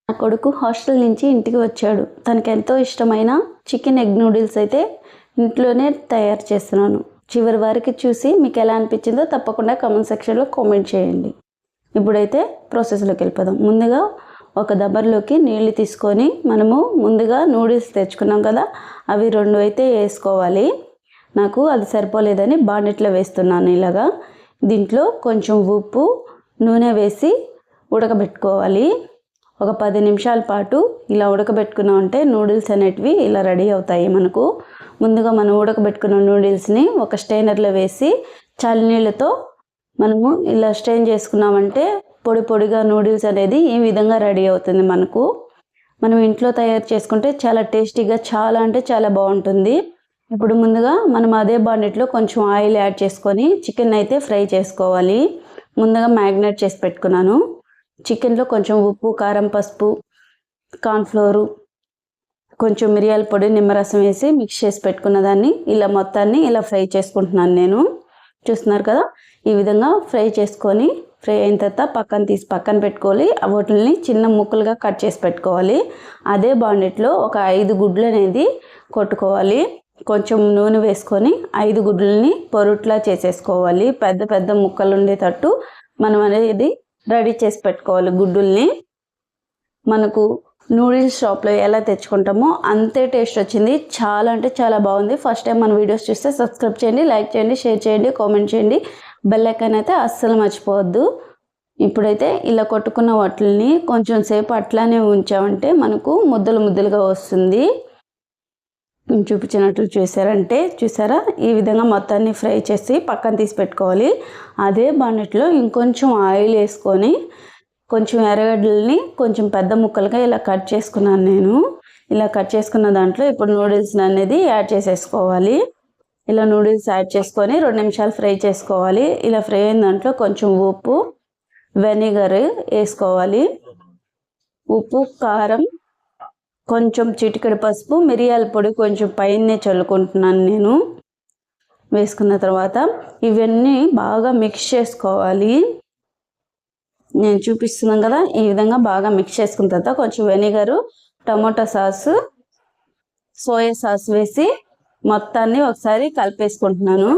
నా కొడుకు హాస్టల్ నుంచి ఇంటికి వచ్చాడు. తనకు ఎంతో ఇష్టమైన చికెన్ ఎగ్ నూడిల్స్ అయితే ఇంట్లోనే తయారు చేస్తున్నాను. చివరి వరకు చూసి మీకు ఎలా అనిపించిందో తప్పకుండా కామెంట్ సెక్షన్లో కామెంట్ చేయండి. ఇప్పుడైతే ప్రాసెస్లోకి వెళ్ళిపోదాం. ముందుగా ఒక దబర్లోకి నీళ్ళు తీసుకొని మనము ముందుగా నూడిల్స్ తెచ్చుకున్నాం కదా, అవి 2 అయితే వేసుకోవాలి. నాకు అది సరిపోలేదని బాండిట్లో వేస్తున్నాను. ఇలాగా దీంట్లో కొంచెం ఉప్పు, నూనె వేసి ఉడకబెట్టుకోవాలి. ఒక 10 నిమిషాల పాటు ఇలా ఉడకబెట్టుకున్నామంటే నూడిల్స్ అనేటివి ఇలా రెడీ అవుతాయి మనకు. ముందుగా మనం ఉడకబెట్టుకున్న నూడిల్స్ని ఒక స్ట్రైనర్లో వేసి చల్లనీళ్ళతో మనము ఇలా స్ట్రెయిన్ చేసుకున్నామంటే పొడి పొడిగా నూడిల్స్ అనేది ఈ విధంగా రెడీ అవుతుంది మనకు. మనం ఇంట్లో తయారు చేసుకుంటే చాలా టేస్టీగా, చాలా అంటే చాలా బాగుంటుంది. ఇప్పుడు ముందుగా మనం అదే బాండిట్లో కొంచెం ఆయిల్ యాడ్ చేసుకొని చికెన్ అయితే ఫ్రై చేసుకోవాలి. ముందుగా మ్యాగ్నేట్ చేసి పెట్టుకున్నాను. చికెన్లో కొంచెం ఉప్పు, కారం, పసుపు, కార్న్ఫ్లోరు, కొంచెం మిరియాల పొడి, నిమ్మరసం వేసి మిక్స్ చేసి పెట్టుకున్న దాన్ని ఇలా మొత్తాన్ని ఇలా ఫ్రై చేసుకుంటున్నాను నేను. చూస్తున్నారు కదా, ఈ విధంగా ఫ్రై చేసుకొని ఫ్రై అయిన తర్వాత పక్కన పెట్టుకోవాలి. వాటిని చిన్న ముక్కలుగా కట్ చేసి పెట్టుకోవాలి. అదే బాండిట్లో ఒక 5 గుడ్లు అనేది కొట్టుకోవాలి. కొంచెం నూనె వేసుకొని 5 గుడ్లని పొరుట్లా చేసేసుకోవాలి. పెద్ద పెద్ద ముక్కలు ఉండేటట్టు మనం అనేది రెడీ చేసి పెట్టుకోవాలి. గుడ్డుల్ని మనకు నూడిల్స్ షాప్లో ఎలా తెచ్చుకుంటామో అంతే టేస్ట్ వచ్చింది. చాలా అంటే చాలా బాగుంది. ఫస్ట్ టైం మన వీడియోస్ చూస్తే సబ్స్క్రైబ్ చేయండి, లైక్ చేయండి, షేర్ చేయండి, కామెంట్ చేయండి. బెల్ ఐకాన్ అయితే అస్సలు మర్చిపోవద్దు. ఇప్పుడైతే ఇలా కొట్టుకున్న వాటిని కొంచెం సేపు అట్లానే ఉంచామంటే మనకు ముద్దలు ముద్దలుగా వస్తుంది. చూపించినట్లు చూసారా, ఈ విధంగా మొత్తాన్ని ఫ్రై చేసి పక్కన తీసి పెట్టుకోవాలి. అదే బాండిట్లో ఇంకొంచెం ఆయిల్ వేసుకొని కొంచెం ఎర్రగడ్డలని కొంచెం పెద్ద ముక్కలుగా ఇలా కట్ చేసుకున్నాను నేను. ఇలా కట్ చేసుకున్న దాంట్లో ఇప్పుడు నూడిల్స్ అనేది యాడ్ చేసేసుకోవాలి. ఇలా నూడిల్స్ యాడ్ చేసుకొని 2 నిమిషాలు ఫ్రై చేసుకోవాలి. ఇలా ఫ్రై అయిన దాంట్లో కొంచెం ఉప్పు, వెనిగర్ వేసుకోవాలి. ఉప్పు, కారం, కొంచెం చిటికెడు పసుపు, మిరియాల పొడి కొంచెం పైనే చల్లుకుంటున్నాను నేను. వేసుకున్న తర్వాత ఇవన్నీ బాగా మిక్స్ చేసుకోవాలి. నేను చూపిస్తున్నాను కదా, ఈ విధంగా బాగా మిక్స్ చేసుకున్న తర్వాత కొంచెం vinegar, tomato sauce, soya sauce వేసి మొత్తాన్ని ఒకసారి కలిపేసుకుంటున్నాను.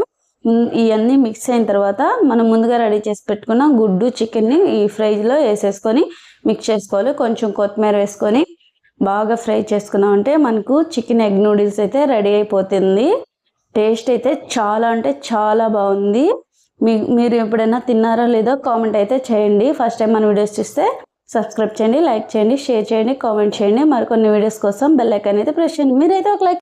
ఇవన్నీ మిక్స్ అయిన తర్వాత మనం ముందుగా రెడీ చేసి పెట్టుకున్న గుడ్డు, చికెన్ని ఈ ఫ్రైలో వేసేసుకొని మిక్స్ చేసుకోవాలి. కొంచెం కొత్తిమీర వేసుకొని బాగా ఫ్రై చేసుకున్నామంటే మనకు చికెన్ ఎగ్ నూడిల్స్ అయితే రెడీ అయిపోతుంది. టేస్ట్ అయితే చాలా అంటే చాలా బాగుంది. మీరు ఎప్పుడైనా తిన్నారా లేదో కామెంట్ అయితే చేయండి. ఫస్ట్ టైం మన వీడియోస్ చూస్తే సబ్స్క్రైబ్ చేయండి, లైక్ చేయండి, షేర్ చేయండి, కామెంట్ చేయండి. మరికొన్ని వీడియోస్ కోసం బెల్ ఐకాన్ అయితే ప్రెస్ చేయండి. మీరైతే ఒక లైక్